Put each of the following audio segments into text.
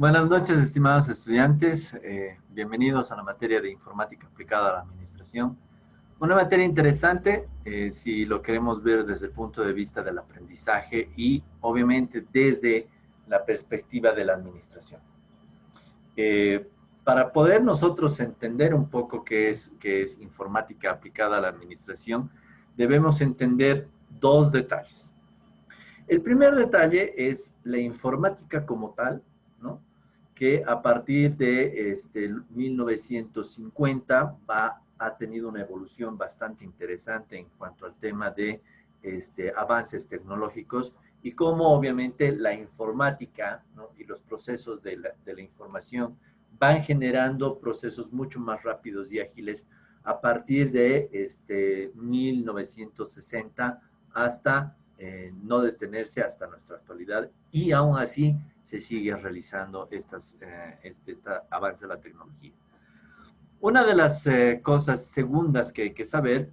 Buenas noches, estimados estudiantes. Bienvenidos a la materia de informática aplicada a la administración. Una materia interesante si lo queremos ver desde el punto de vista del aprendizaje y obviamente desde la perspectiva de la administración. Para poder nosotros entender un poco qué es informática aplicada a la administración, debemos entender dos detalles. El primer detalle es la informática como tal, ¿no? Que a partir de 1950 ha tenido una evolución bastante interesante en cuanto al tema de avances tecnológicos y cómo obviamente la informática, ¿no? Y los procesos de la información van generando procesos mucho más rápidos y ágiles a partir de 1960 hasta no detenerse hasta nuestra actualidad y aún así se sigue realizando este avance de la tecnología. Una de las cosas segundas que hay que saber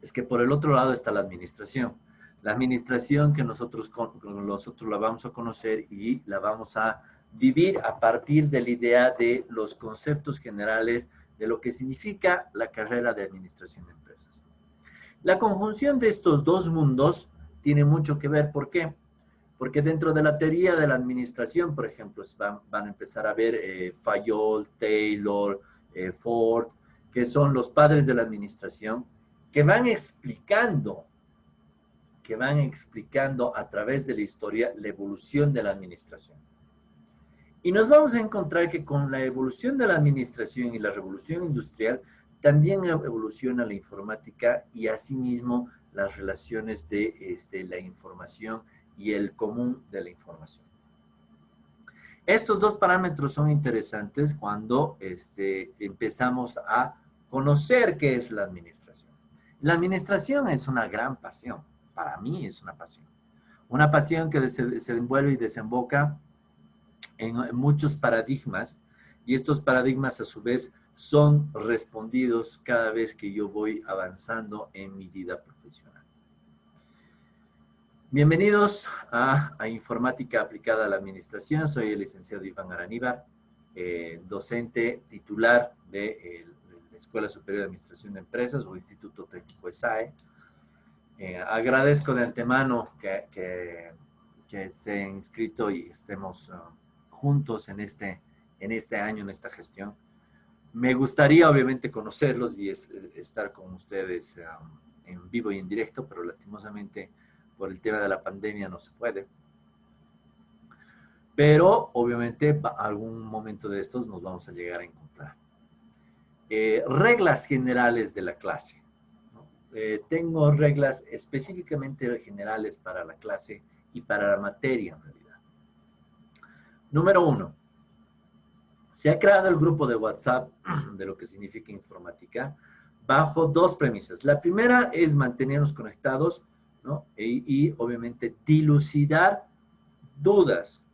es que por el otro lado está la administración. La administración que nosotros la vamos a conocer y la vamos a vivir a partir de la idea de los conceptos generales de lo que significa la carrera de administración de empresas. La conjunción de estos dos mundos tiene mucho que ver. ¿Por qué? Porque dentro de la teoría de la administración, por ejemplo, van a empezar a ver Fayol, Taylor, Ford, que son los padres de la administración, que van explicando a través de la historia la evolución de la administración. Y nos vamos a encontrar que con la evolución de la administración y la revolución industrial, también evoluciona la informática y asimismo las relaciones de la información y el común de la información. Estos dos parámetros son interesantes cuando empezamos a conocer qué es la administración. La administración es una gran pasión. Para mí es una pasión. Una pasión que se envuelve y desemboca en muchos paradigmas y estos paradigmas a su vez son respondidos cada vez que yo voy avanzando en mi vida profesional. Bienvenidos a Informática Aplicada a la Administración. Soy el licenciado Iván Araníbar, docente titular de la Escuela Superior de Administración de Empresas o Instituto Técnico ESAE. Agradezco de antemano que se hayan inscrito y estemos juntos en este año, en esta gestión. Me gustaría obviamente conocerlos y estar con ustedes en vivo y en directo, pero lastimosamente por el tema de la pandemia no se puede. Pero obviamente algún momento de estos nos vamos a llegar a encontrar. Reglas generales de la clase. Tengo reglas específicamente generales para la clase y para la materia en realidad. Número 1. Se ha creado el grupo de WhatsApp de lo que significa informática bajo dos premisas. La primera es mantenernos conectados, ¿no? Y obviamente dilucidar dudas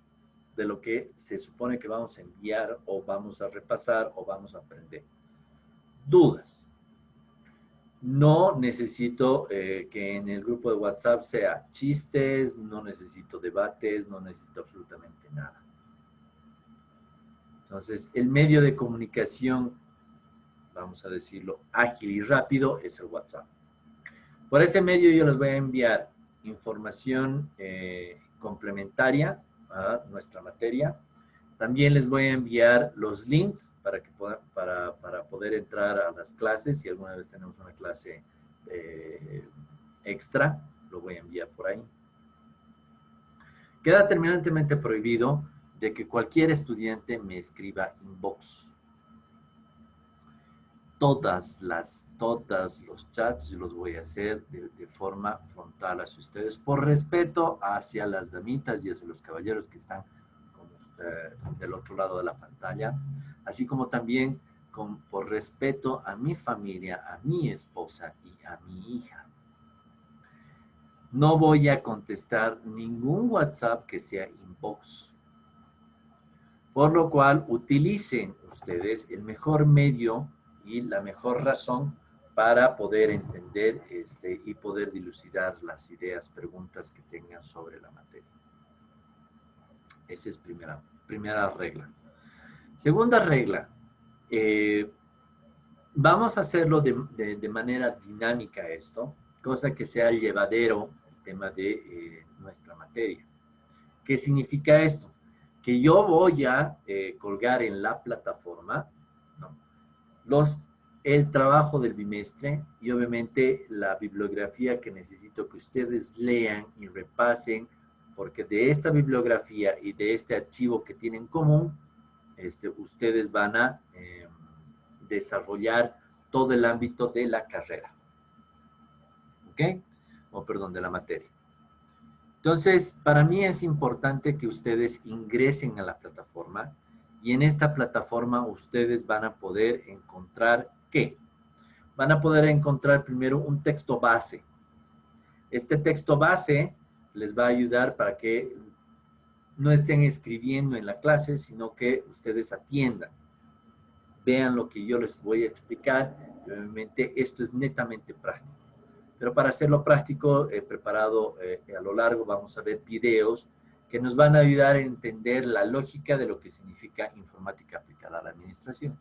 de lo que se supone que vamos a enviar o vamos a repasar o vamos a aprender. Dudas. No necesito que en el grupo de WhatsApp sea chistes, no necesito debates, no necesito absolutamente nada. Entonces, el medio de comunicación, vamos a decirlo, ágil y rápido es el WhatsApp. Por ese medio yo les voy a enviar información complementaria a nuestra materia. También les voy a enviar los links para poder entrar a las clases. Si alguna vez tenemos una clase extra, lo voy a enviar por ahí. Queda terminantemente prohibido de que cualquier estudiante me escriba inbox. Todos los chats yo los voy a hacer de forma frontal hacia ustedes, por respeto hacia las damitas y hacia los caballeros que están del otro lado de la pantalla, así como también por respeto a mi familia, a mi esposa y a mi hija. No voy a contestar ningún WhatsApp que sea inbox. Por lo cual, utilicen ustedes el mejor medio y la mejor razón para poder entender y poder dilucidar las ideas, preguntas que tengan sobre la materia. Esa es primera Primera regla. Segunda regla, vamos a hacerlo de manera dinámica esto, cosa que sea llevadero el tema de nuestra materia. ¿Qué significa esto? Que yo voy a colgar en la plataforma, ¿no?, el trabajo del bimestre y obviamente la bibliografía que necesito que ustedes lean y repasen, porque de esta bibliografía y de este archivo que tienen en común, ustedes van a desarrollar todo el ámbito de la carrera. ¿Ok? O perdón, de la materia. Entonces, para mí es importante que ustedes ingresen a la plataforma y en esta plataforma ustedes van a poder encontrar ¿qué? Van a poder encontrar primero un texto base. Este texto base les va a ayudar para que no estén escribiendo en la clase, sino que ustedes atiendan. Vean lo que yo les voy a explicar. Obviamente esto es netamente práctico. Pero para hacerlo práctico, preparado a lo largo, vamos a ver videos que nos van a ayudar a entender la lógica de lo que significa informática aplicada a la administración.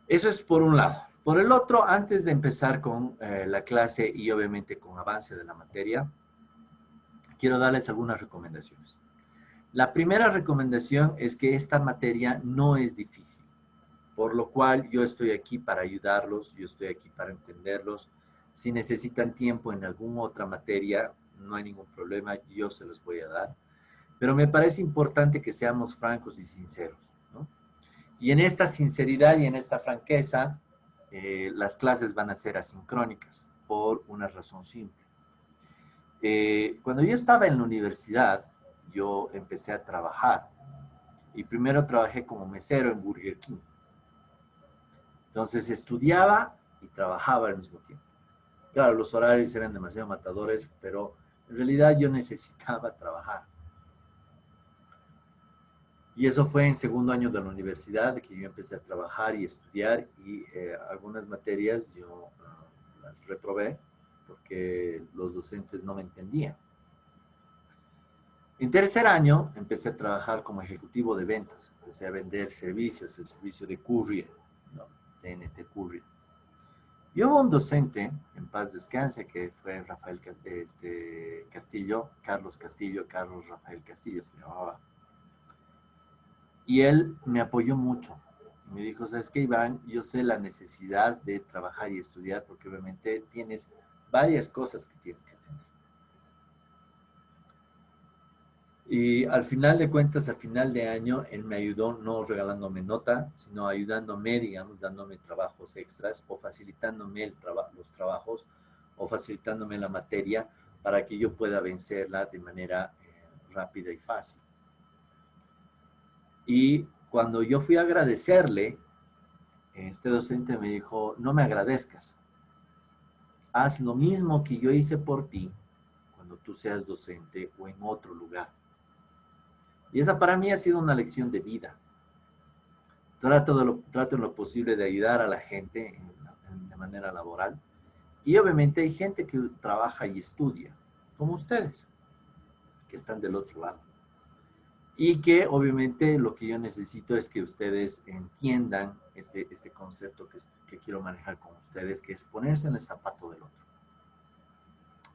Eso es por un lado. Por el otro, antes de empezar con la clase y obviamente con avance de la materia, quiero darles algunas recomendaciones. La primera recomendación es que esta materia no es difícil, por lo cual yo estoy aquí para ayudarlos, yo estoy aquí para entenderlos. Si necesitan tiempo en alguna otra materia, no hay ningún problema, yo se los voy a dar. Pero me parece importante que seamos francos y sinceros, ¿no? Y en esta sinceridad y en esta franqueza, las clases van a ser asincrónicas por una razón simple. Cuando yo estaba en la universidad, yo empecé a trabajar y primero trabajé como mesero en Burger King. Entonces estudiaba y trabajaba al mismo tiempo. Claro, los horarios eran demasiado matadores, pero en realidad yo necesitaba trabajar. Y eso fue en segundo año de la universidad, que yo empecé a trabajar y estudiar y algunas materias yo las reprobé porque los docentes no me entendían. En tercer año empecé a trabajar como ejecutivo de ventas. Empecé a vender servicios, el servicio de courier, ¿no? TNT Courier. Y hubo un docente, en paz descanse, que fue Castillo, Carlos Rafael Castillo se llamaba. Y él me apoyó mucho. Y me dijo, ¿sabes qué, Iván? Yo sé la necesidad de trabajar y estudiar porque obviamente tienes varias cosas que tienes que tener. Y al final de cuentas, al final de año, él me ayudó no regalándome nota, sino ayudándome, digamos, dándome trabajos extras o facilitándome los trabajos o facilitándome la materia para que yo pueda vencerla de manera rápida y fácil. Y cuando yo fui a agradecerle, este docente me dijo, no me agradezcas, haz lo mismo que yo hice por ti cuando tú seas docente o en otro lugar. Y esa para mí ha sido una lección de vida. Trato en lo posible de ayudar a la gente de manera laboral. Y obviamente hay gente que trabaja y estudia, como ustedes, que están del otro lado. Y que obviamente lo que yo necesito es que ustedes entiendan este concepto que quiero manejar con ustedes, que es ponerse en el zapato del otro.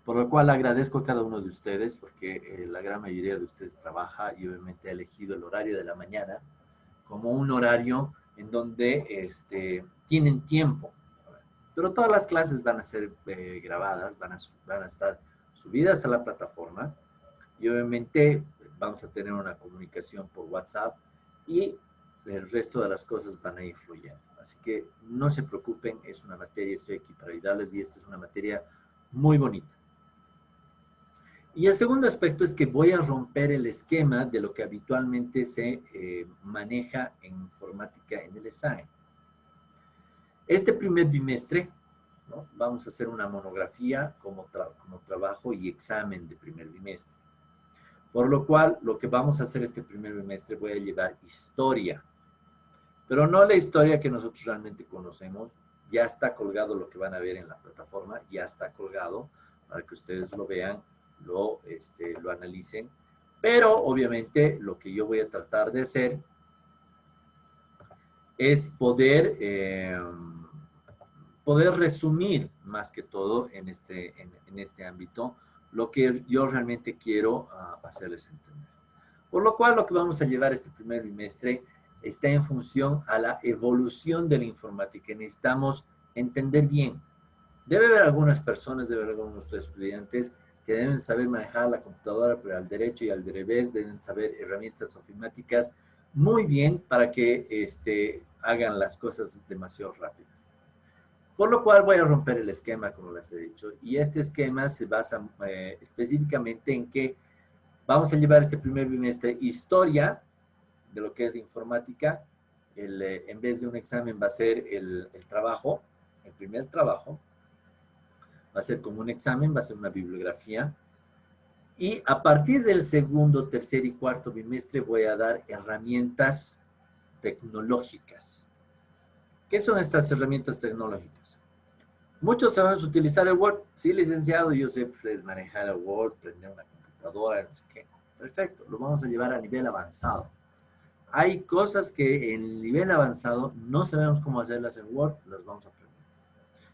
Por lo cual agradezco a cada uno de ustedes porque la gran mayoría de ustedes trabaja y obviamente ha elegido el horario de la mañana como un horario en donde tienen tiempo. Pero todas las clases van a ser grabadas, van a estar subidas a la plataforma y obviamente vamos a tener una comunicación por WhatsApp y el resto de las cosas van a ir fluyendo. Así que no se preocupen, es una materia, estoy aquí para ayudarles y esta es una materia muy bonita. Y el segundo aspecto es que voy a romper el esquema de lo que habitualmente se maneja en informática en el examen. Este primer bimestre, ¿no?, vamos a hacer una monografía como trabajo y examen de primer bimestre. Por lo cual, lo que vamos a hacer este primer bimestre, voy a llevar historia. Pero no la historia que nosotros realmente conocemos. Ya está colgado lo que van a ver en la plataforma, ya está colgado para que ustedes lo vean, lo analicen, Pero obviamente lo que yo voy a tratar de hacer es poder resumir más que todo en este ámbito lo que yo realmente quiero hacerles entender. Por lo cual lo que vamos a llevar este primer bimestre está en función a la evolución de la informática. Necesitamos entender bien. Debe haber algunas personas, debe haber algunos estudiantes que deben saber manejar la computadora, pero al derecho y al revés deben saber herramientas ofimáticas muy bien para que hagan las cosas demasiado rápido. Por lo cual voy a romper el esquema, como les he dicho, y este esquema se basa específicamente en que vamos a llevar este primer bimestre historia de lo que es informática. En vez de un examen va a ser el trabajo, el primer trabajo. Va a ser como un examen, va a ser una bibliografía. Y a partir del segundo, tercer y cuarto bimestre voy a dar herramientas tecnológicas. ¿Qué son estas herramientas tecnológicas? Muchos sabemos utilizar el Word. Sí, licenciado, yo sé pues, manejar el Word, prender una computadora, no sé qué. Perfecto, lo vamos a llevar a nivel avanzado. Hay cosas que en el nivel avanzado no sabemos cómo hacerlas en Word, las vamos a aprender.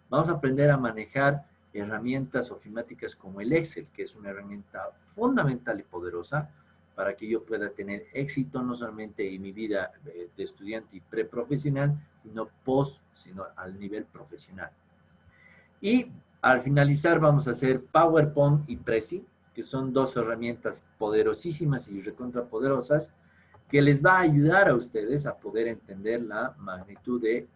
Vamos a aprender a manejar herramientas ofimáticas como el Excel, que es una herramienta fundamental y poderosa para que yo pueda tener éxito no solamente en mi vida de estudiante y preprofesional, sino al nivel profesional. Y al finalizar vamos a hacer PowerPoint y Prezi, que son dos herramientas poderosísimas y recontrapoderosas que les va a ayudar a ustedes a poder entender la magnitud de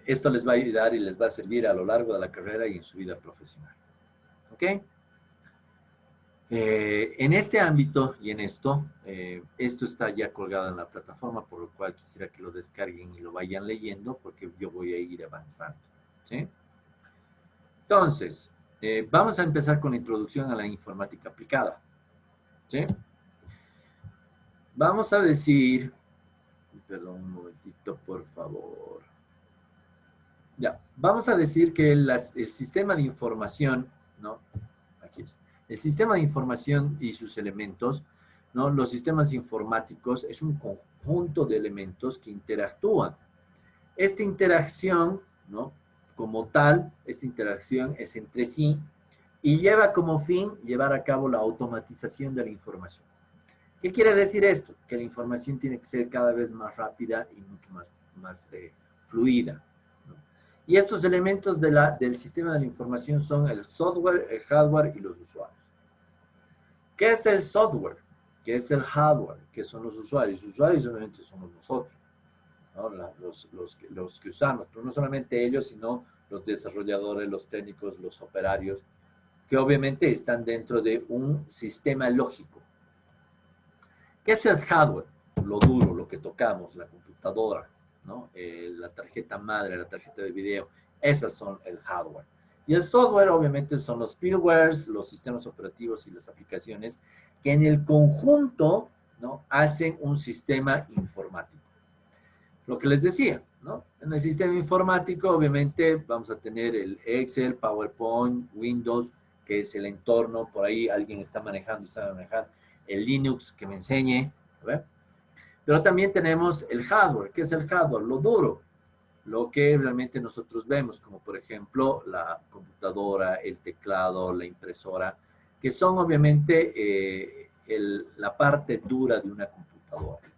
esto les va a ayudar y les va a servir a lo largo de la carrera y en su vida profesional. ¿Ok? En este ámbito y en esto está ya colgado en la plataforma, por lo cual quisiera que lo descarguen y lo vayan leyendo porque yo voy a ir avanzando. ¿Sí? Entonces, vamos a empezar con la introducción a la informática aplicada. ¿Sí? Vamos a decir, perdón un momentito, por favor. Ya, vamos a decir que el sistema de información, ¿no? Aquí es. El sistema de información y sus elementos, ¿no? Los sistemas informáticos es un conjunto de elementos que interactúan. Esta interacción, ¿no? Como tal, esta interacción es entre sí y lleva como fin llevar a cabo la automatización de la información. ¿Qué quiere decir esto? Que la información tiene que ser cada vez más rápida y mucho más fluida. ¿No? Y estos elementos del sistema de la información son el software, el hardware y los usuarios. ¿Qué es el software? ¿Qué es el hardware? ¿Qué son los usuarios? Los usuarios obviamente somos nosotros, ¿no? los que usamos, pero no solamente ellos, sino los desarrolladores, los técnicos, los operarios, que obviamente están dentro de un sistema lógico. ¿Qué es el hardware? Lo duro, lo que tocamos, la computadora, ¿no? La tarjeta madre, la tarjeta de video, esas son el hardware. Y el software obviamente son los firmwares, los sistemas operativos y las aplicaciones que en el conjunto, ¿no? Hacen un sistema informático. Lo que les decía, ¿no? En el sistema informático obviamente vamos a tener el Excel, PowerPoint, Windows, que es el entorno, por ahí alguien está manejando y sabe manejar el Linux que me enseñe, ¿verdad? Pero también tenemos el hardware. ¿Qué es el hardware? Lo duro, lo que realmente nosotros vemos, como por ejemplo la computadora, el teclado, la impresora, que son obviamente la parte dura de una computadora.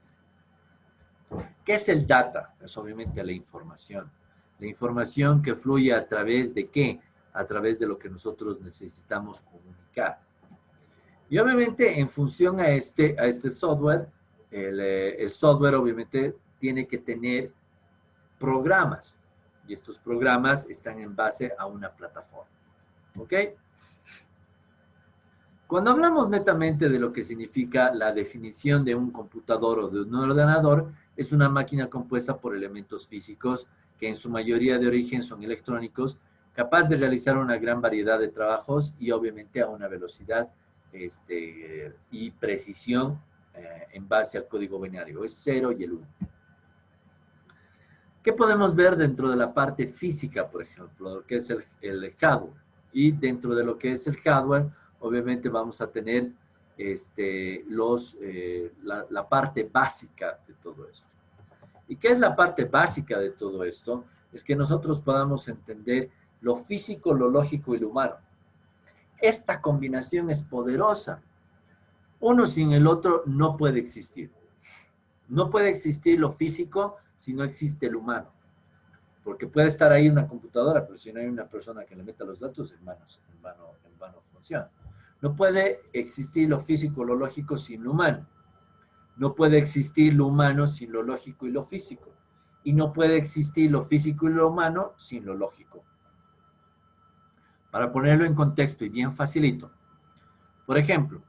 ¿Qué es el data? Es obviamente la información. La información que fluye a través de qué? A través de lo que nosotros necesitamos comunicar. Y obviamente en función a este software, el software obviamente tiene que tener programas. Y estos programas están en base a una plataforma. ¿Ok? Cuando hablamos netamente de lo que significa la definición de un computador o de un ordenador, es una máquina compuesta por elementos físicos que en su mayoría de origen son electrónicos, capaz de realizar una gran variedad de trabajos y obviamente a una velocidad y precisión en base al código binario. Es 0 y el 1. ¿Qué podemos ver dentro de la parte física, por ejemplo, que es el hardware? Y dentro de lo que es el hardware, obviamente vamos a tener la parte básica de todo esto. ¿Y qué es la parte básica de todo esto? Es que nosotros podamos entender lo físico, lo lógico y lo humano. Esta combinación es poderosa. Uno sin el otro no puede existir. No puede existir lo físico si no existe el humano. Porque puede estar ahí una computadora, pero si no hay una persona que le meta los datos, en vano funciona. No puede existir lo físico, lo lógico sin lo humano. No puede existir lo humano sin lo lógico y lo físico. Y no puede existir lo físico y lo humano sin lo lógico. Para ponerlo en contexto y bien facilito. Por ejemplo,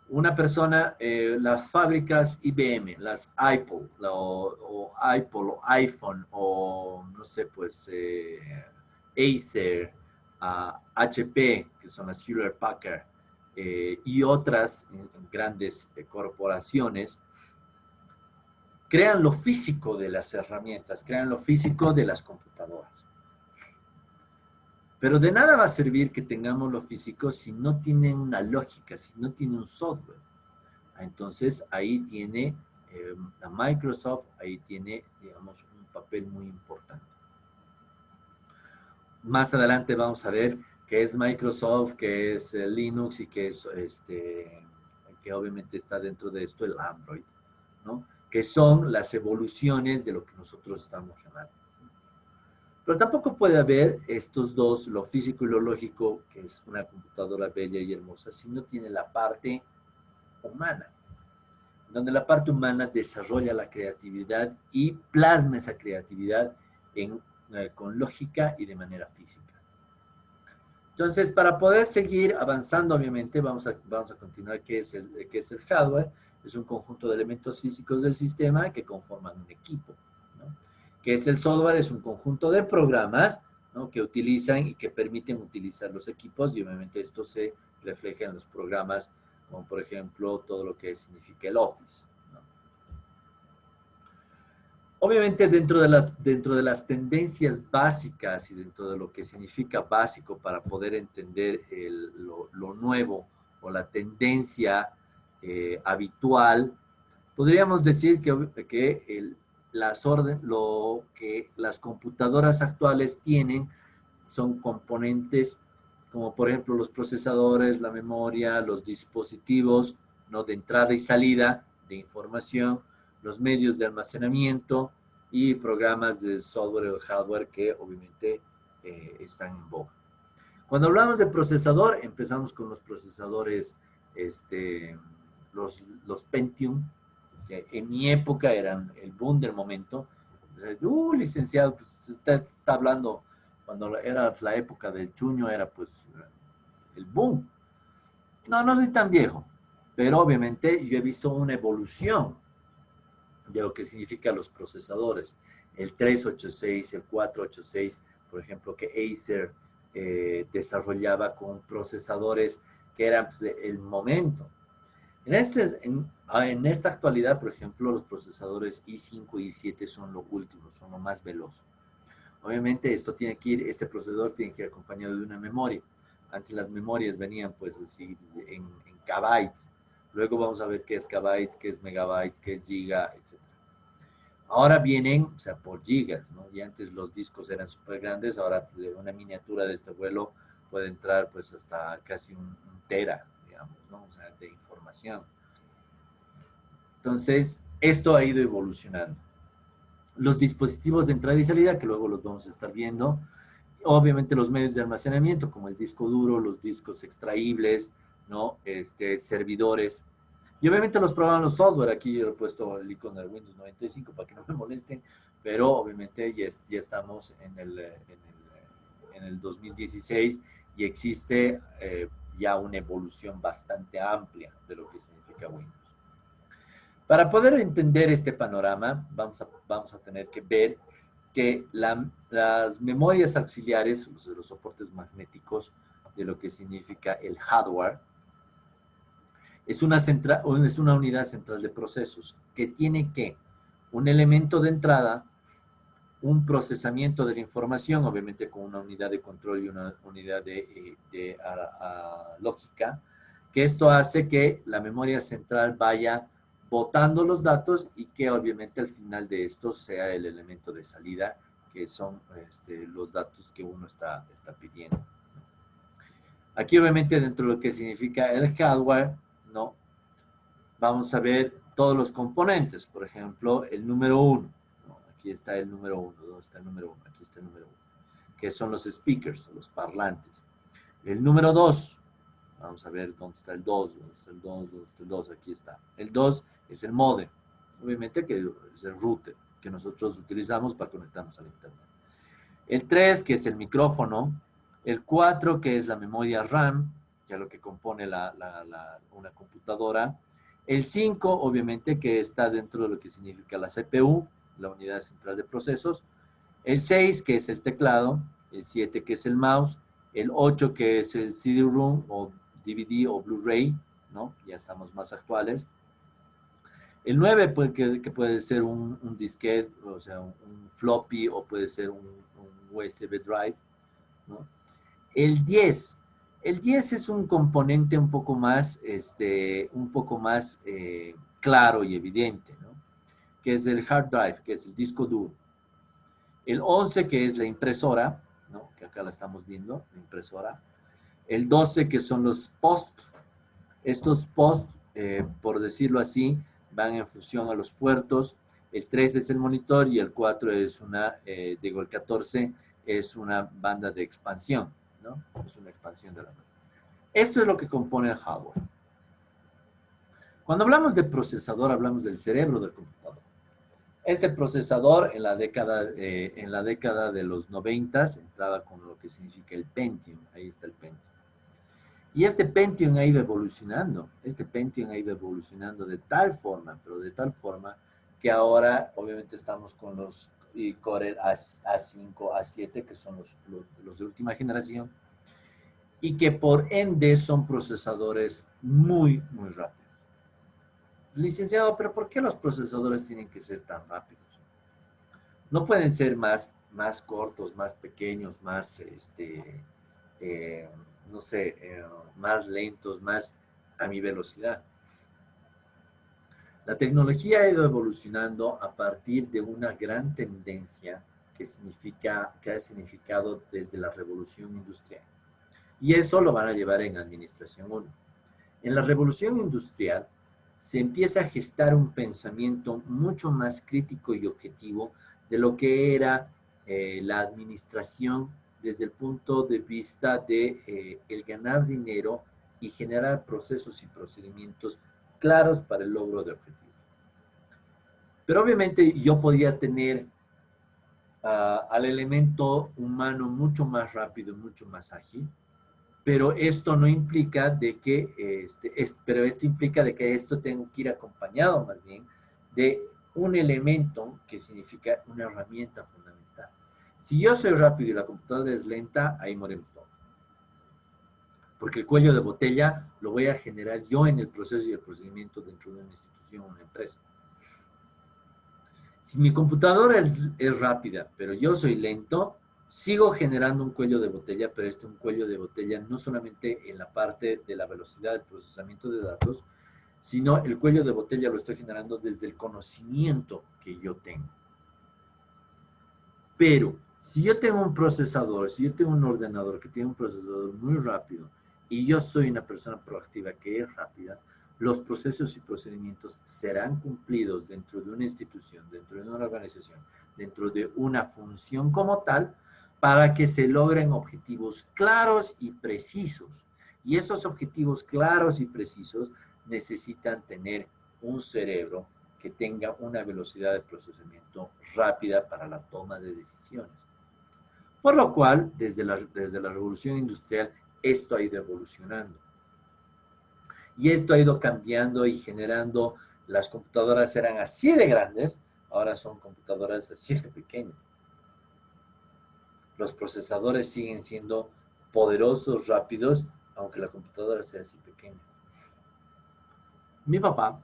una persona, las fábricas IBM, las Apple, o iPhone, o no sé, pues Acer, HP, que son las Hewlett Packard, y otras grandes corporaciones, crean lo físico de las herramientas, crean lo físico de las computadoras. Pero de nada va a servir que tengamos lo físico si no tiene una lógica, si no tiene un software. Entonces, ahí tiene la Microsoft, ahí tiene, digamos, un papel muy importante. Más adelante vamos a ver qué es Microsoft, qué es Linux y qué es, que obviamente está dentro de esto el Android, ¿no? Que son las evoluciones de lo que nosotros estamos llamando. Pero tampoco puede haber estos dos, lo físico y lo lógico, que es una computadora bella y hermosa, si no tiene la parte humana, donde la parte humana desarrolla la creatividad y plasma esa creatividad con lógica y de manera física. Entonces, para poder seguir avanzando, obviamente, vamos a continuar qué es el hardware. Es un conjunto de elementos físicos del sistema que conforman un equipo, ¿no? ¿Qué es el software? Es un conjunto de programas, ¿no?, que utilizan y que permiten utilizar los equipos, y obviamente esto se refleja en los programas, como por ejemplo todo lo que significa el Office, ¿no? Obviamente dentro de las tendencias básicas y dentro de lo que significa básico para poder entender lo nuevo o la tendencia habitual, podríamos decir que lo que las computadoras actuales tienen son componentes como por ejemplo los procesadores, la memoria, los dispositivos, ¿no?, de entrada y salida de información, los medios de almacenamiento y programas de software o hardware que obviamente están en boga. Cuando hablamos de procesador, empezamos con los procesadores, los Pentium, que en mi época eran el boom del momento. Licenciado, pues usted está hablando cuando era la época del Chuño, era pues el boom. No, no soy tan viejo, pero obviamente yo he visto una evolución de lo que significan los procesadores. El 386, el 486, por ejemplo, que Acer desarrollaba con procesadores que eran pues, el momento. En esta actualidad, por ejemplo, los procesadores i5 y i7 son lo último, son lo más veloz. Obviamente este procesador tiene que ir acompañado de una memoria. Antes las memorias venían pues así en kbytes. Luego vamos a ver qué es kbytes, qué es megabytes, qué es giga, etc. Ahora vienen, o sea, por gigas, ¿no? Y antes los discos eran súper grandes, ahora una miniatura de este vuelo puede entrar pues hasta casi un tera, digamos, ¿no? O sea, de información. Entonces, esto ha ido evolucionando. Los dispositivos de entrada y salida, que luego los vamos a estar viendo. Obviamente los medios de almacenamiento, como el disco duro, los discos extraíbles, ¿no? Servidores. Y obviamente los programas, los software. Aquí yo he puesto el icono de Windows 95 para que no me molesten, pero obviamente ya estamos en el 2016 y existe ya una evolución bastante amplia de lo que significa Windows. Para poder entender este panorama, vamos a tener que ver que las memorias auxiliares, los soportes magnéticos de lo que significa el hardware, es una unidad central de procesos que tiene un elemento de entrada un procesamiento de la información, obviamente con una unidad de control y una unidad de lógica, que esto hace que la memoria central vaya botando los datos y que obviamente al final de esto sea el elemento de salida, que son los datos que uno está pidiendo. Aquí obviamente dentro de lo que significa el hardware, ¿no? Vamos a ver todos los componentes, por ejemplo, el número 1. ¿No? Aquí está el número 1. ¿Dónde está el número 1? Aquí está el número 1. Que son los speakers, los parlantes. El número 2. Vamos a ver dónde está el 2, dónde está el 2, dónde está el 2. Aquí está. El 2 es el modem. Obviamente que es el router que nosotros utilizamos para conectarnos al internet. El 3, que es el micrófono. El 4, que es la memoria RAM, que es lo que compone una computadora. El 5, obviamente, que está dentro de lo que significa la CPU, la unidad central de procesos. El 6, que es el teclado. El 7, que es el mouse. El 8, que es el CD-ROM o DVD o Blu-ray, ¿no? Ya estamos más actuales. El 9, pues, que puede ser un disquete, o sea, un floppy, o puede ser un USB drive, ¿no? El 10. El 10 es un componente un poco más claro y evidente, ¿no? Que es el hard drive, que es el disco duro. El 11, que es la impresora, ¿no? Que acá la estamos viendo, la impresora. El 12, que son los posts. Estos posts, por decirlo así, van en función a los puertos. El 3 es el monitor y el 4 es el 14 es una banda de expansión, ¿no? Es una expansión de la memoria. Esto es lo que compone el hardware. Cuando hablamos de procesador, hablamos del cerebro del computador. Este procesador en la década de los 90 entraba con lo que significa el Pentium. Ahí está el Pentium. Y este Pentium ha ido evolucionando. Este Pentium ha ido evolucionando de tal forma, pero de tal forma que ahora obviamente estamos con los Core A5, A7, que son los de última generación, y que por ende son procesadores muy, muy rápidos. Licenciado, pero ¿por qué los procesadores tienen que ser tan rápidos? No pueden ser más cortos, más pequeños, eh, no sé, más lentos, más a mi velocidad. La tecnología ha ido evolucionando a partir de una gran tendencia que ha significado desde la revolución industrial. Y eso lo van a llevar en Administración 1. En la revolución industrial se empieza a gestar un pensamiento mucho más crítico y objetivo de lo que era la administración desde el punto de vista de el ganar dinero y generar procesos y procedimientos claros para el logro de objetivos. Pero obviamente yo podía tener al elemento humano mucho más rápido, mucho más ágil, pero esto no implica de que, pero esto implica de que esto tengo que ir acompañado más bien de un elemento que significa una herramienta fundamental. Si yo soy rápido y la computadora es lenta, ahí morimos todos. Porque el cuello de botella lo voy a generar yo en el proceso y el procedimiento dentro de una institución o una empresa. Si mi computadora es rápida, pero yo soy lento, sigo generando un cuello de botella, pero un cuello de botella no solamente en la parte de la velocidad del procesamiento de datos, sino el cuello de botella lo estoy generando desde el conocimiento que yo tengo. Pero si yo tengo un procesador, si yo tengo un ordenador que tiene un procesador muy rápido y yo soy una persona proactiva que es rápida, los procesos y procedimientos serán cumplidos dentro de una institución, dentro de una organización, dentro de una función como tal, para que se logren objetivos claros y precisos. Y esos objetivos claros y precisos necesitan tener un cerebro que tenga una velocidad de procesamiento rápida para la toma de decisiones. Por lo cual, desde la revolución industrial, esto ha ido evolucionando. Y esto ha ido cambiando y generando, las computadoras eran así de grandes, ahora son computadoras así de pequeñas. Los procesadores siguen siendo poderosos, rápidos, aunque la computadora sea así pequeña. Mi papá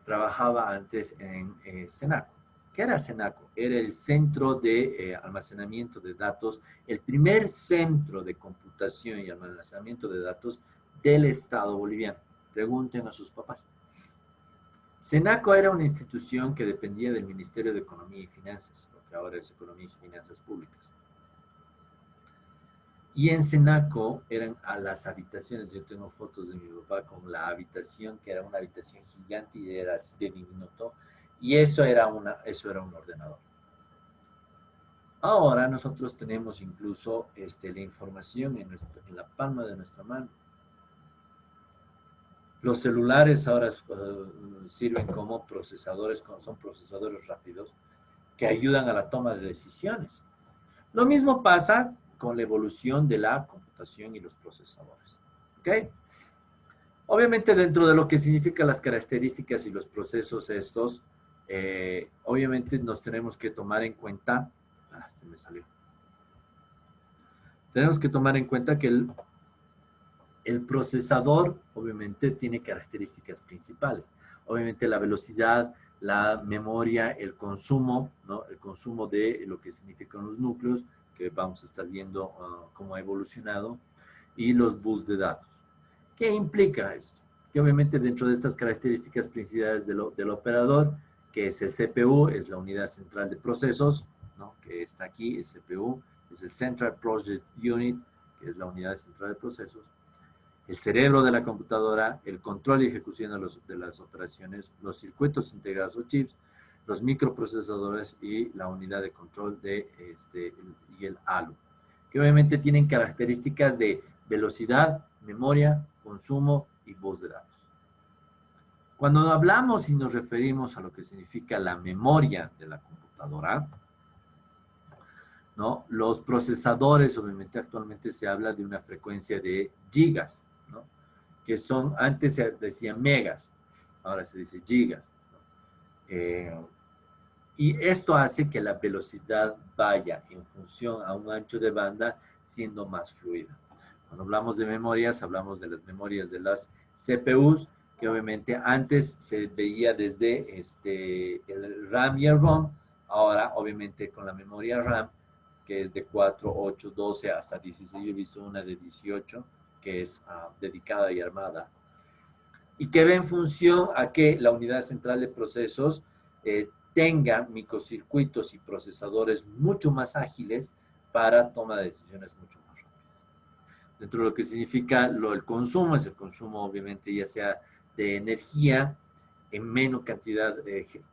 trabajaba antes en Senaco. ¿Qué era Senaco? Era el centro de almacenamiento de datos, el primer centro de computación y almacenamiento de datos del Estado boliviano. Pregunten a sus papás. Senaco era una institución que dependía del Ministerio de Economía y Finanzas, lo que ahora es Economía y Finanzas Públicas. Y en Senaco eran a las habitaciones, yo tengo fotos de mi papá con la habitación, que era una habitación gigante y era así de diminuto, y eso era un ordenador. Ahora nosotros tenemos incluso la información en la palma de nuestra mano. Los celulares ahora sirven como procesadores, son procesadores rápidos que ayudan a la toma de decisiones. Lo mismo pasa con la evolución de la computación y los procesadores. ¿Ok? Obviamente dentro de lo que significan las características y los procesos estos, obviamente nos tenemos que tomar en cuenta, se me salió. Tenemos que tomar en cuenta que el procesador obviamente tiene características principales. Obviamente la velocidad, la memoria, el consumo, ¿no? El consumo de lo que significan los núcleos, que vamos a estar viendo cómo ha evolucionado, y los bus de datos. ¿Qué implica esto? Que obviamente dentro de estas características principales del operador, que es el CPU, es la unidad central de procesos, ¿no? Que está aquí, el CPU, es el Central Process Unit, que es la unidad central de procesos, el cerebro de la computadora, el control y ejecución de las operaciones, los circuitos integrados o chips, los microprocesadores y la unidad de control y el ALU, que obviamente tienen características de velocidad, memoria, consumo y bus de datos. Cuando hablamos y nos referimos a lo que significa la memoria de la computadora, ¿no? Los procesadores, obviamente actualmente se habla de una frecuencia de gigas, ¿no? Que son, antes se decía megas, ahora se dice gigas, ¿no? Y esto hace que la velocidad vaya en función a un ancho de banda siendo más fluida. Cuando hablamos de memorias, hablamos de las memorias de las CPUs, que obviamente antes se veía desde el RAM y el ROM, ahora obviamente con la memoria RAM, que es de 4, 8, 12 hasta 16, yo he visto una de 18, que es dedicada y armada, y que ve en función a que la unidad central de procesos tenga microcircuitos y procesadores mucho más ágiles para toma de decisiones mucho más rápidas. Dentro de lo que significa el consumo, es el consumo obviamente ya sea de energía en menor cantidad,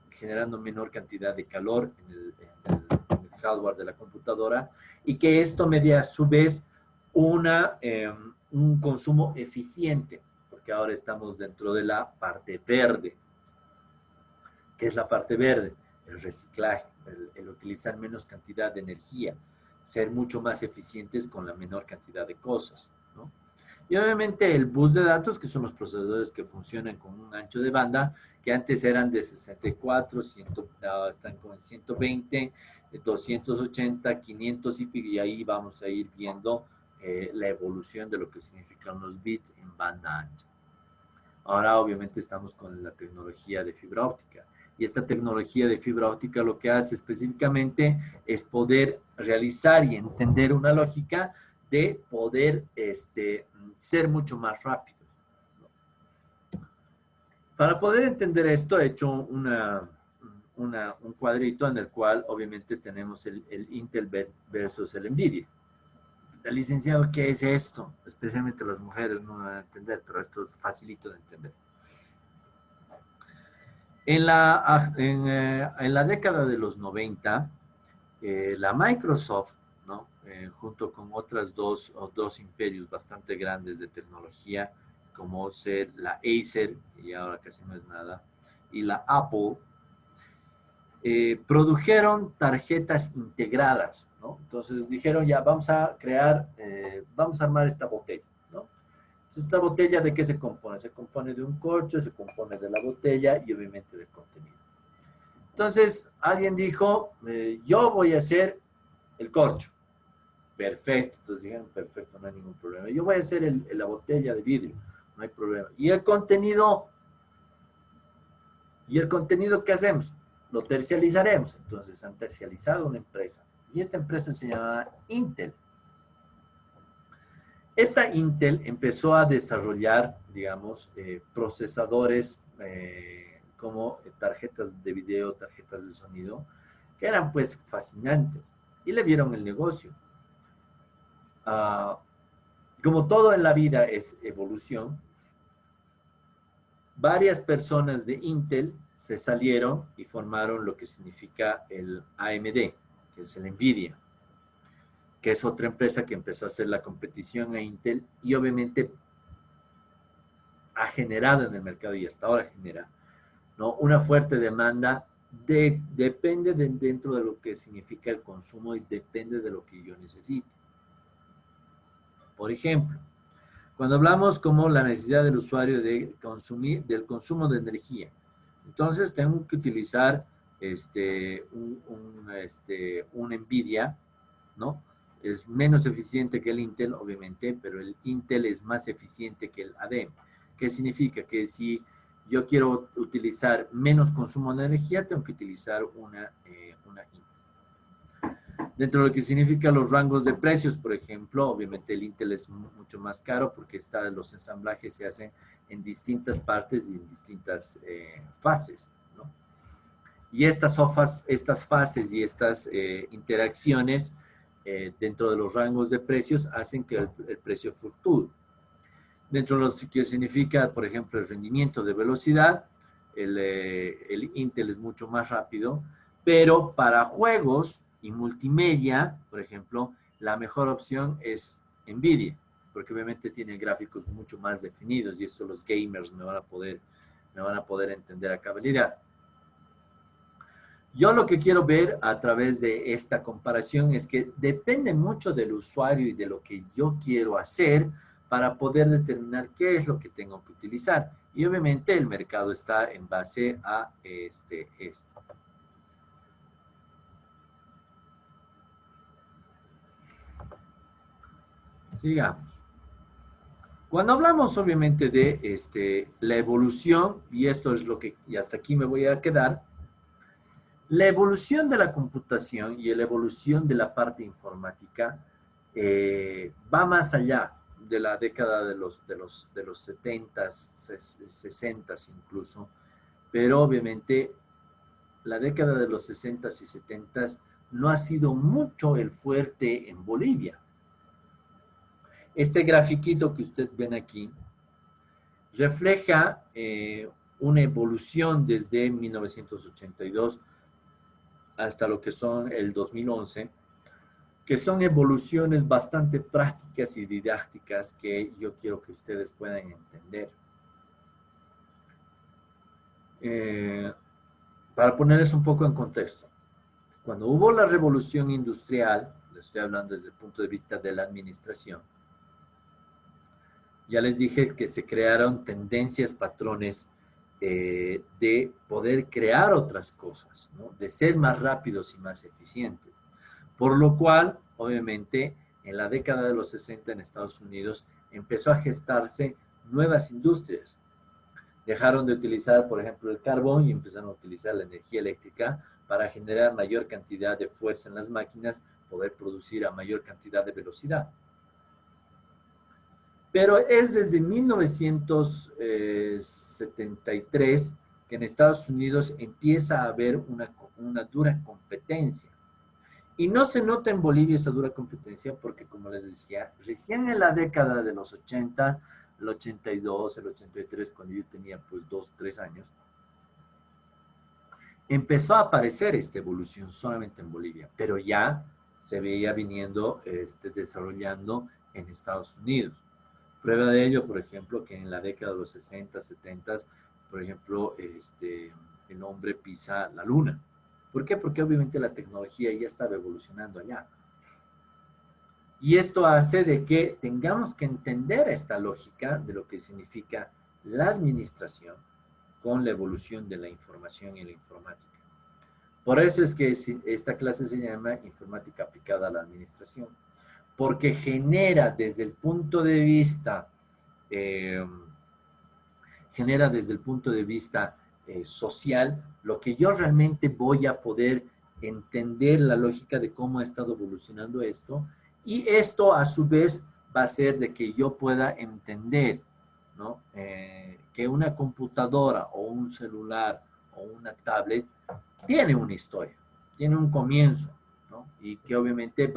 generando menor cantidad de calor en el hardware de la computadora, y que esto media a su vez un consumo eficiente, porque ahora estamos dentro de la parte verde. ¿Qué es la parte verde? El reciclaje, el utilizar menos cantidad de energía, ser mucho más eficientes con la menor cantidad de cosas, ¿no? Y obviamente el bus de datos, que son los procesadores que funcionan con un ancho de banda, que antes eran de 64, están con 120, 280, 500 y ahí vamos a ir viendo la evolución de lo que significan los bits en banda ancha. Ahora obviamente estamos con la tecnología de fibra óptica. Y esta tecnología de fibra óptica lo que hace específicamente es poder realizar y entender una lógica de poder ser mucho más rápido. Para poder entender esto, he hecho un cuadrito en el cual obviamente tenemos el Intel versus el NVIDIA. El licenciado, ¿qué es esto? Especialmente las mujeres no van a entender, pero esto es facilito de entender. En la década de los 90, la Microsoft, ¿no? Junto con otras dos imperios bastante grandes de tecnología, como ser la Acer, y ahora casi no es nada, y la Apple, produjeron tarjetas integradas, ¿no? Entonces dijeron, ya, vamos a crear, vamos a armar esta botella, ¿no? Entonces, ¿esta botella de qué se compone? Se compone de un corcho, se compone de la botella y obviamente del contenido. Entonces, alguien dijo, yo voy a hacer el corcho. Perfecto. Entonces dijeron, perfecto, no hay ningún problema. Yo voy a hacer la botella de vidrio, no hay problema. ¿Y el contenido? ¿Y el contenido qué hacemos? lo tercializaremos. Entonces han tercializado una empresa. Y esta empresa se llama Intel. Esta Intel empezó a desarrollar, digamos, procesadores como tarjetas de video, tarjetas de sonido, que eran pues fascinantes. Y le vieron el negocio. Ah, como todo en la vida es evolución, varias personas de Intel se salieron y formaron lo que significa el AMD, que es el NVIDIA, que es otra empresa que empezó a hacer la competición a Intel y obviamente ha generado en el mercado y hasta ahora genera, ¿no?, una fuerte demanda. Depende dentro de lo que significa el consumo y depende de lo que yo necesite. Por ejemplo, cuando hablamos como la necesidad del usuario de consumir, del consumo de energía, entonces tengo que utilizar un NVIDIA, ¿no? Es menos eficiente que el Intel, obviamente, pero el Intel es más eficiente que el AMD. ¿Qué significa? Que si yo quiero utilizar menos consumo de energía, tengo que utilizar una Intel. Dentro de lo que significa los rangos de precios, por ejemplo, obviamente el Intel es mucho más caro porque los ensamblajes se hacen en distintas partes y en distintas fases, ¿no? Y estas fases y estas interacciones dentro de los rangos de precios hacen que el precio fluctúe. Dentro de lo que significa, por ejemplo, el rendimiento de velocidad, el Intel es mucho más rápido, pero para juegos y multimedia, por ejemplo, la mejor opción es NVIDIA, porque obviamente tiene gráficos mucho más definidos y eso los gamers me van a poder entender a cabalidad. Yo lo que quiero ver a través de esta comparación es que depende mucho del usuario y de lo que yo quiero hacer para poder determinar qué es lo que tengo que utilizar. Y obviamente el mercado está en base a esto. Sigamos. Cuando hablamos obviamente de la evolución, y esto es lo que, y hasta aquí me voy a quedar, la evolución de la computación y la evolución de la parte informática va más allá de la década de los 70s, 60s incluso, pero obviamente la década de los 60s y 70s no ha sido mucho el fuerte en Bolivia. Este grafiquito que ustedes ven aquí refleja una evolución desde 1982 hasta lo que son el 2011, que son evoluciones bastante prácticas y didácticas que yo quiero que ustedes puedan entender. Para ponerles un poco en contexto, cuando hubo la revolución industrial, les estoy hablando desde el punto de vista de la administración, ya les dije que se crearon tendencias, patrones de poder crear otras cosas, ¿no?, de ser más rápidos y más eficientes. Por lo cual, obviamente, en la década de los 60 en Estados Unidos empezó a gestarse nuevas industrias. Dejaron de utilizar, por ejemplo, el carbón y empezaron a utilizar la energía eléctrica para generar mayor cantidad de fuerza en las máquinas, poder producir a mayor cantidad de velocidad. Pero es desde 1973 que en Estados Unidos empieza a haber una dura competencia. Y no se nota en Bolivia esa dura competencia porque, como les decía, recién en la década de los 80, el 82, el 83, cuando yo tenía pues 2, 3 años, empezó a aparecer esta evolución solamente en Bolivia, pero ya se veía viniendo, desarrollando en Estados Unidos. Prueba de ello, por ejemplo, que en la década de los 60, 70, por ejemplo, el hombre pisa la luna. ¿Por qué? Porque obviamente la tecnología ya estaba evolucionando allá. Y esto hace de que tengamos que entender esta lógica de lo que significa la administración con la evolución de la información y la informática. Por eso es que esta clase se llama Informática aplicada a la administración, porque genera desde el punto de vista social, lo que yo realmente voy a poder entender la lógica de cómo ha estado evolucionando esto, y esto a su vez va a ser de que yo pueda entender, ¿no? Que una computadora o un celular o una tablet tiene una historia, tiene un comienzo, ¿no? Y que obviamente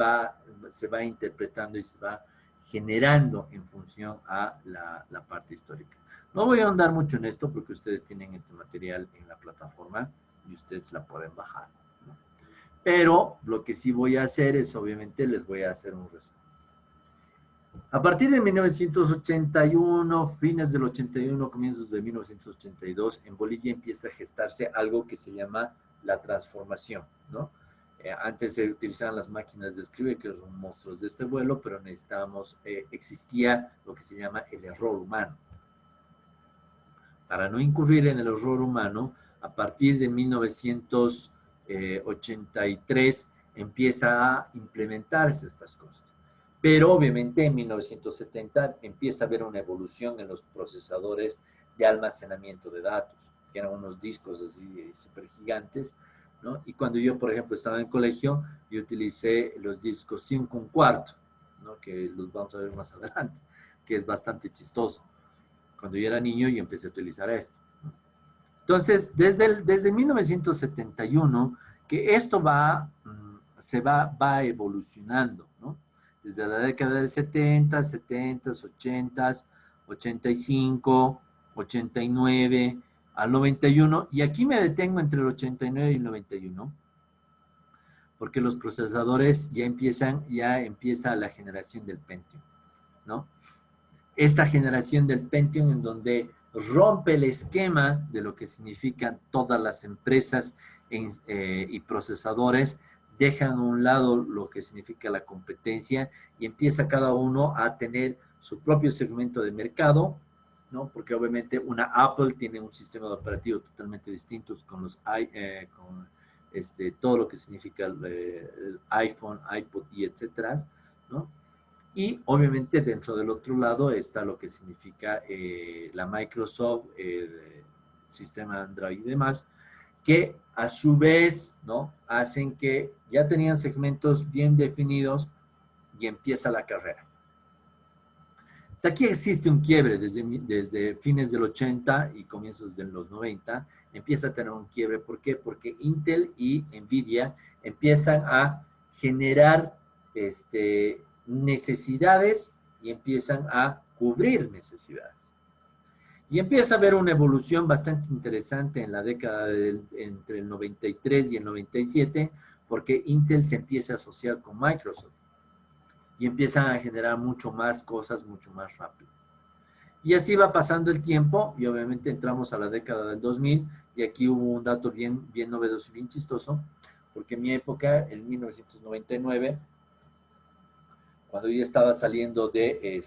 se va interpretando y se va generando en función a la parte histórica. No voy a ahondar mucho en esto porque ustedes tienen este material en la plataforma y ustedes la pueden bajar, ¿no? Pero lo que sí voy a hacer es, obviamente, les voy a hacer un resumen. A partir de 1981, fines del 81, comienzos de 1982, en Bolivia empieza a gestarse algo que se llama la transformación, ¿no? Antes se utilizaban las máquinas de escribir, que eran monstruos de este vuelo, pero existía lo que se llama el error humano. Para no incurrir en el error humano, a partir de 1983 empieza a implementarse estas cosas. Pero obviamente en 1970 empieza a haber una evolución en los procesadores de almacenamiento de datos, que eran unos discos así súper gigantes, ¿no? Y cuando yo, por ejemplo, estaba en colegio, yo utilicé los discos 5 1/4, ¿no? Que los vamos a ver más adelante, que es bastante chistoso. Cuando yo era niño yo empecé a utilizar esto. Entonces, desde 1971, que esto va evolucionando, ¿no? Desde la década del 70, 70, 80, 85, 89, al 91, y aquí me detengo entre el 89 y el 91, porque los procesadores ya empieza la generación del Pentium, ¿no? Esta generación del Pentium en donde rompe el esquema de lo que significan todas las empresas y procesadores, dejan a un lado lo que significa la competencia y empieza cada uno a tener su propio segmento de mercado, ¿no? Porque obviamente una Apple tiene un sistema de operativo totalmente distinto con todo lo que significa el iPhone, iPod y etcétera, ¿no? Y obviamente dentro del otro lado está lo que significa la Microsoft, el sistema Android y demás, que a su vez, ¿no? Hacen que ya tenían segmentos bien definidos y empieza la carrera. Entonces aquí existe un quiebre desde fines del 80 y comienzos de los 90, empieza a tener un quiebre. ¿Por qué? Porque Intel y Nvidia empiezan a generar necesidades y empiezan a cubrir necesidades. Y empieza a haber una evolución bastante interesante en la década entre el 93 y el 97, porque Intel se empieza a asociar con Microsoft y empiezan a generar mucho más cosas, mucho más rápido. Y así va pasando el tiempo y obviamente entramos a la década del 2000 y aquí hubo un dato bien novedoso y bien chistoso, porque en mi época, en 1999, cuando yo estaba saliendo del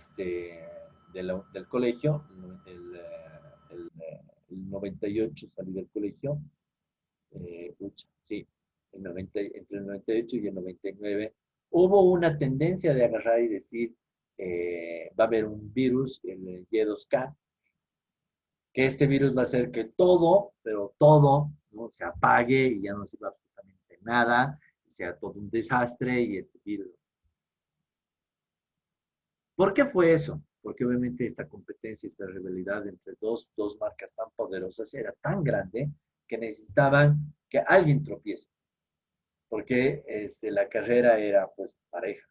colegio, el 98 salí del colegio, sí, entre el 98 y el 99, hubo una tendencia de agarrar y decir, va a haber un virus, el Y2K, que este virus va a hacer que todo, pero todo, ¿no? Se apague y ya no sirva absolutamente nada, sea todo un desastre y este virus. ¿Por qué fue eso? Porque obviamente esta competencia, esta rivalidad entre dos marcas tan poderosas era tan grande que necesitaban que alguien tropiece, porque la carrera era pues pareja.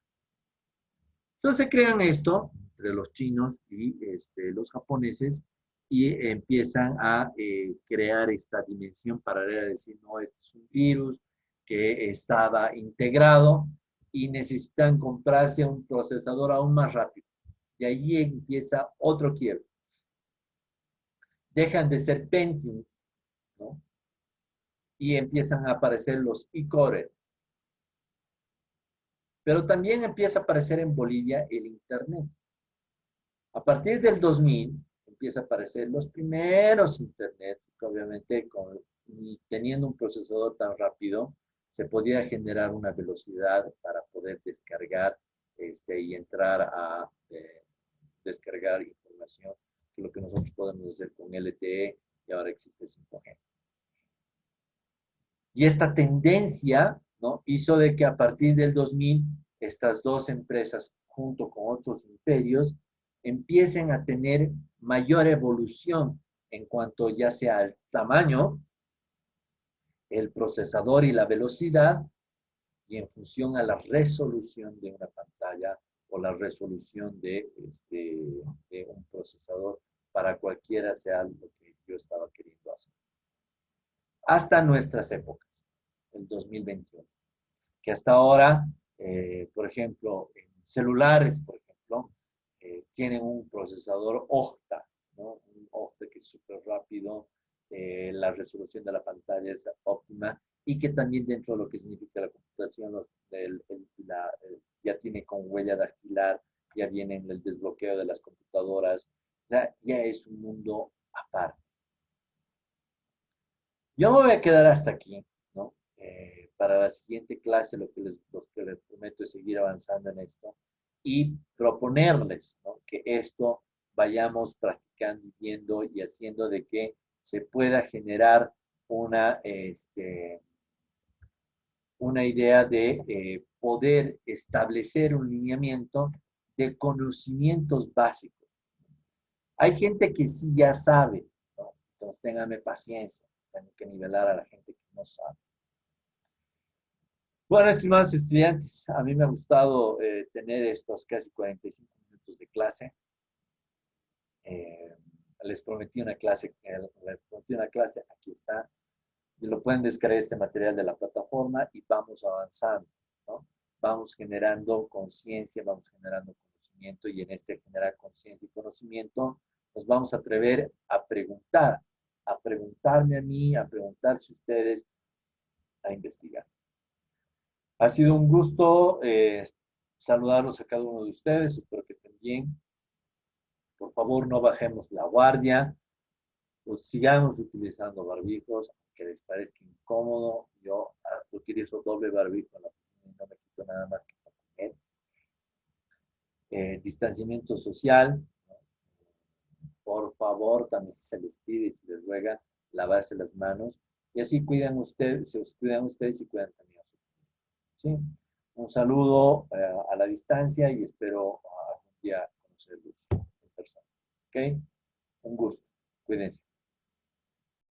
Entonces crean esto entre los chinos y los japoneses y empiezan a crear esta dimensión paralela, decir, no, este es un virus que estaba integrado y necesitan comprarse un procesador aún más rápido. Y ahí empieza otro quiebre. Dejan de ser Pentiums, ¿no? Y empiezan a aparecer los e-core. Pero también empieza a aparecer en Bolivia el Internet. A partir del 2000 empieza a aparecer los primeros Internets, que obviamente teniendo un procesador tan rápido, se podía generar una velocidad para poder descargar y entrar a descargar información, que lo que nosotros podemos hacer con LTE y ahora existe el 5G. Y esta tendencia, ¿no?, hizo de que a partir del 2000 estas dos empresas, junto con otros imperios, empiecen a tener mayor evolución en cuanto ya sea al tamaño, el procesador y la velocidad, y en función a la resolución de una pantalla o la resolución de un procesador para cualquiera sea lo que yo estaba queriendo hacer. Hasta nuestras épocas, el 2021, que hasta ahora, por ejemplo, en celulares, por ejemplo, tienen un procesador Octa, ¿no? Un Octa que es súper rápido, la resolución de la pantalla es óptima y que también dentro de lo que significa la computación ya tiene con huella dactilar, ya viene en el desbloqueo de las computadoras, o sea, ya es un mundo aparte. Yo me voy a quedar hasta aquí, ¿no? Para la siguiente clase lo que les prometo es seguir avanzando en esto y proponerles, ¿no?, que esto vayamos practicando, viendo y haciendo de que se pueda generar una idea de poder establecer un lineamiento de conocimientos básicos. Hay gente que sí ya sabe, ¿no? Entonces ténganme paciencia, tengo que nivelar a la gente que no sabe. Bueno, estimados estudiantes, a mí me ha gustado tener estos casi 45 minutos de clase. Les prometí una clase, aquí está. Y lo pueden descargar este material de la plataforma y vamos avanzando, ¿no? Vamos generando conciencia, vamos generando conocimiento y en este generar conciencia y conocimiento nos vamos a atrever a preguntar, a preguntarme a mí, a preguntarse ustedes, a investigar. Ha sido un gusto saludarlos a cada uno de ustedes. Espero que estén bien. Por favor, no bajemos la guardia. Pues sigamos utilizando barbijos, aunque les parezca incómodo. Yo utilizo doble barbijo en la oficina y no me quito nada más que para comer. Distanciamiento social. ¿No? Por favor, también se les pide y se les ruega lavarse las manos. Y así cuidan ustedes, se cuidan ustedes y cuidan también a sus familias. ¿Sí? Un saludo a la distancia y espero algún día conocerlos en persona. ¿Ok? Un gusto. Cuídense.